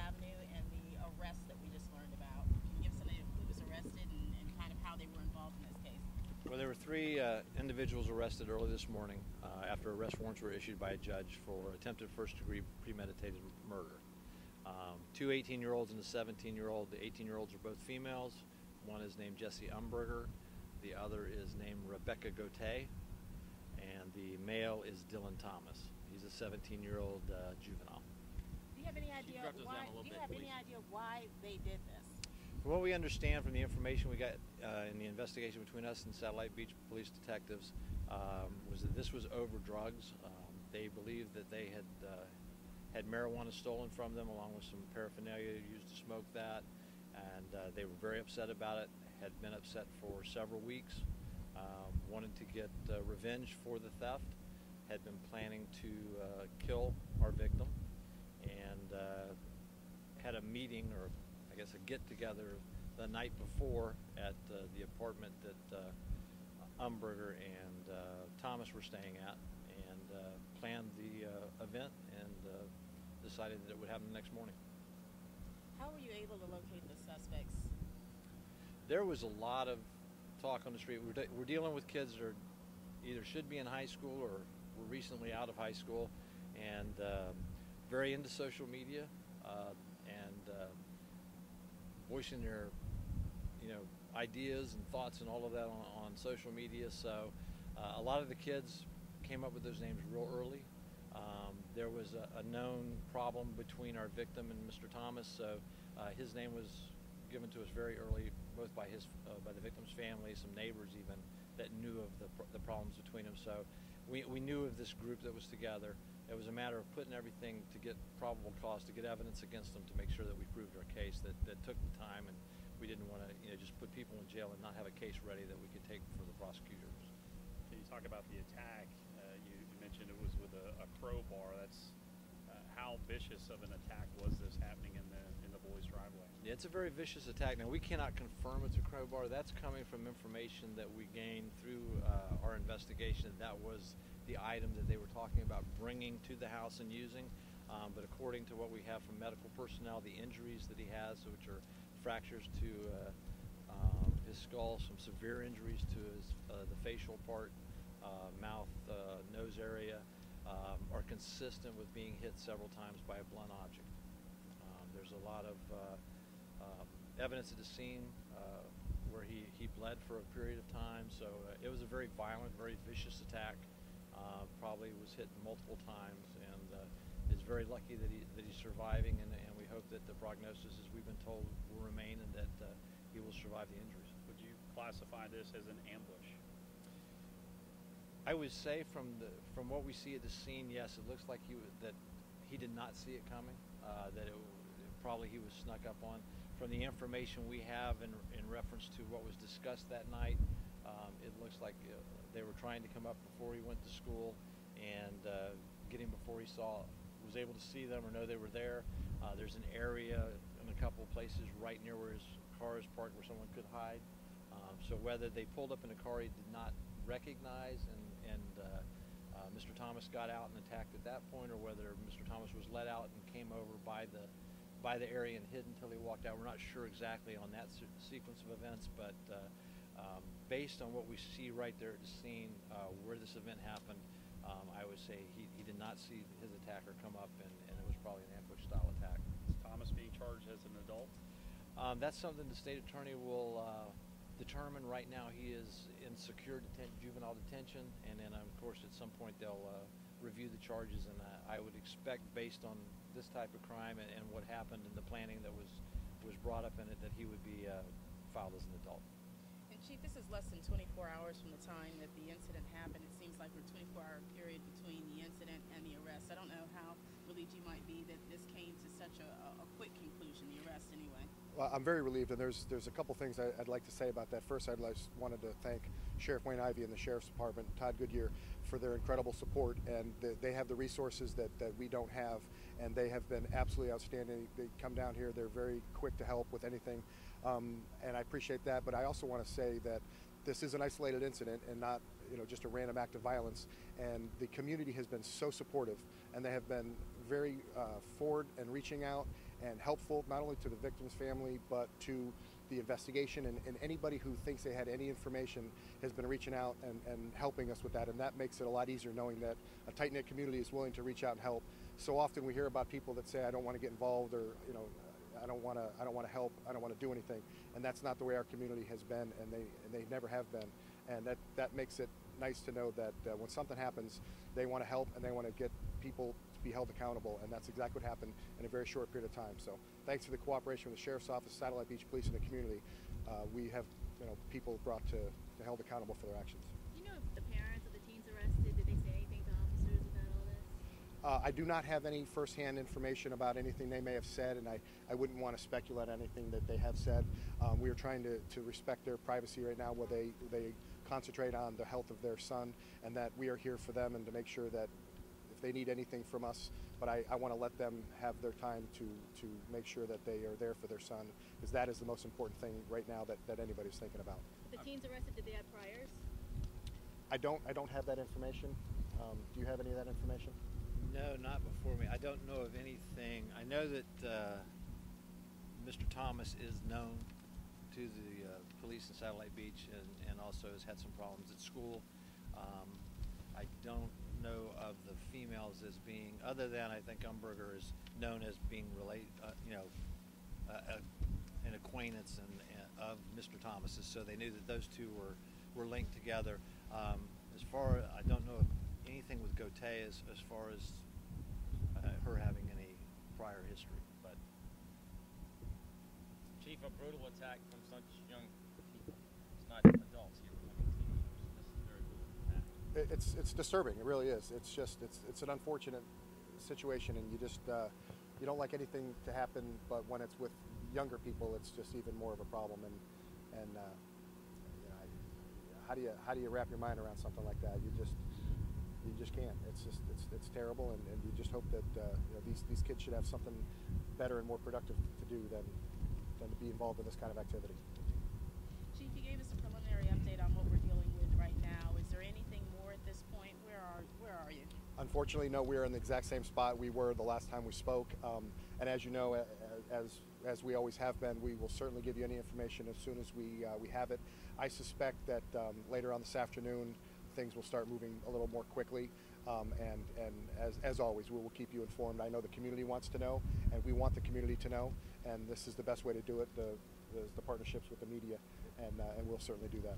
Avenue and the arrest that we just learned about. Can you give us an idea of who was arrested and kind of how they were involved in this case? Well, there were three individuals arrested early this morning after arrest warrants were issued by a judge for attempted first-degree premeditated murder. Two 18-year-olds and a 17-year-old. The 18-year-olds are both females. One is named Jessie Umberger. The other is named Rebecca Gotay. And the male is Dylan Thomas. He's a 17-year-old juvenile. Do you have any idea why? Do you have any idea why they did this? From what we understand from the information we got in the investigation between us and Satellite Beach police detectives, was that this was over drugs. They believed that they had marijuana stolen from them, along with some paraphernalia used to smoke that, and they were very upset about it. Had been upset for several weeks, wanted to get revenge for the theft, had been planning to kill our victim, and had a meeting, or I guess a get-together, the night before at the apartment that Umberger and Thomas were staying at, and planned the event and decided that it would happen the next morning. How were you able to locate the suspects? There was a lot of talk on the street. We're dealing with kids that are either should be in high school or were recently out of high school, and very into social media, and voicing their ideas and thoughts and all of that on social media. So a lot of the kids came up with those names real early. There was a known problem between our victim and Mr. Thomas, so his name was given to us very early, both by the victim's family, some neighbors even, that knew of the problems between them. So we knew of this group that was together. It was a matter of putting everything to get probable cause, to get evidence against them, to make sure that we proved our case. That took the time, and we didn't want to just put people in jail and not have a case ready that we could take for the prosecutors. Can you talk about the attack? You mentioned it was with a crowbar. That's how vicious of an attack was this happening in the boys' driveway? Yeah, it's a very vicious attack. Now, we cannot confirm it's a crowbar. That's coming from information that we gained through our investigation. That was the item that they were talking about bringing to the house and using. But according to what we have from medical personnel, the injuries that he has, which are fractures to his skull, some severe injuries to his the facial part, mouth, nose area, are consistent with being hit several times by a blunt object. There's a lot of evidence at the scene where he bled for a period of time. So it was a very violent, very vicious attack. Probably was hit multiple times, and is very lucky that he's surviving, and we hope that the prognosis, as we've been told, will remain, and that he will survive the injuries. Would you classify this as an ambush? I would say from what we see at the scene, yes, it looks like that he did not see it coming. That probably he was snuck up on. From the information we have in reference to what was discussed that night, it looks like they were trying to come up before he went to school, and getting before he was able to see them or know they were there. There's an area in a couple of places right near where his car is parked where someone could hide. So whether they pulled up in a car he did not recognize, and Mr. Thomas got out and attacked at that point, or whether Mr. Thomas was let out and came over by the area and hid until he walked out, we're not sure exactly on that sequence of events. But based on what we see right there at the scene where this event happened, I would say he did not see his attacker come up, and it was probably an ambush-style attack. Is Thomas being charged as an adult? That's something the state attorney will determine. Right now he is in secure juvenile detention, and then of course at some point they'll review the charges, and I would expect, based on this type of crime and what happened and the planning that was brought up in it, that he would be filed as an adult. And Chief, this is less than 24 hours from the time that the incident happened. It seems like we're a 24-hour period between the incident and the arrest. I don't know how relieved you might be that this came to such a quick conclusion, the arrest anyway. Well, I'm very relieved, and there's a couple things I'd like to say about that. First, wanted to thank Sheriff Wayne Ivey and the Sheriff's Department, Todd Goodyear, for their incredible support, and they have the resources that we don't have, and they have been absolutely outstanding. They come down here, they're very quick to help with anything, and I appreciate that. But I also want to say that this is an isolated incident and not just a random act of violence, and the community has been so supportive, and they have been very forward and reaching out, and helpful, not only to the victim's family, but to the investigation, and anybody who thinks they had any information has been reaching out and helping us with that, and that makes it a lot easier knowing that a tight-knit community is willing to reach out and help. So often we hear about people that say, I don't want to get involved, or I don't want to help, I don't want to do anything, and that's not the way our community has been, and they never have been, and that makes it nice to know that when something happens, they want to help and they want to get people to be held accountable, and that's exactly what happened in a very short period of time. So thanks to the cooperation with the Sheriff's Office, Satellite Beach Police, and the community, we have people brought to held accountable for their actions. Do you know if the parents of the teens arrested, did they say anything to officers about all this? I do not have any firsthand information about anything they may have said, and I wouldn't want to speculate on anything that they have said. We are trying to respect their privacy right now, where they concentrate on the health of their son, and that we are here for them and to make sure that if they need anything from us, but I want to let them have their time to make sure that they are there for their son, because that is the most important thing right now that anybody's thinking about. The teens arrested, did they have priors? I don't have that information. Do you have any of that information? No, not before me. I don't know of anything. I know that Mr. Thomas is known to the police in Satellite Beach, and also has had some problems at school. I don't know of the females as being, other than I think Umberger is known as being related, an acquaintance of Mr. Thomas's, so they knew that those two were linked together. As far, I don't know anything with Gotay as far as her having any prior history, but. Chief, a brutal attack from such young people. It's not adults here, I mean teenagers. This is a very brutal attack. It's disturbing. It really is. It's an unfortunate situation, and you just you don't like anything to happen, but when it's with younger people, it's just even more of a problem. And how do you wrap your mind around something like that? You just can't. It's terrible, and you just hope that these kids should have something better and more productive to do than to be involved in this kind of activity. Chief, you gave us a preliminary update on what we're dealing with right now. Is there anything more at this point? Where are you? Unfortunately, no. We are in the exact same spot we were the last time we spoke. And as you know, as we always have been, we will certainly give you any information as soon as we have it. I suspect that later on this afternoon, things will start moving a little more quickly. And as always, we will keep you informed. I know the community wants to know, and we want the community to know. And this is the best way to do it, the partnerships with the media, and we'll certainly do that.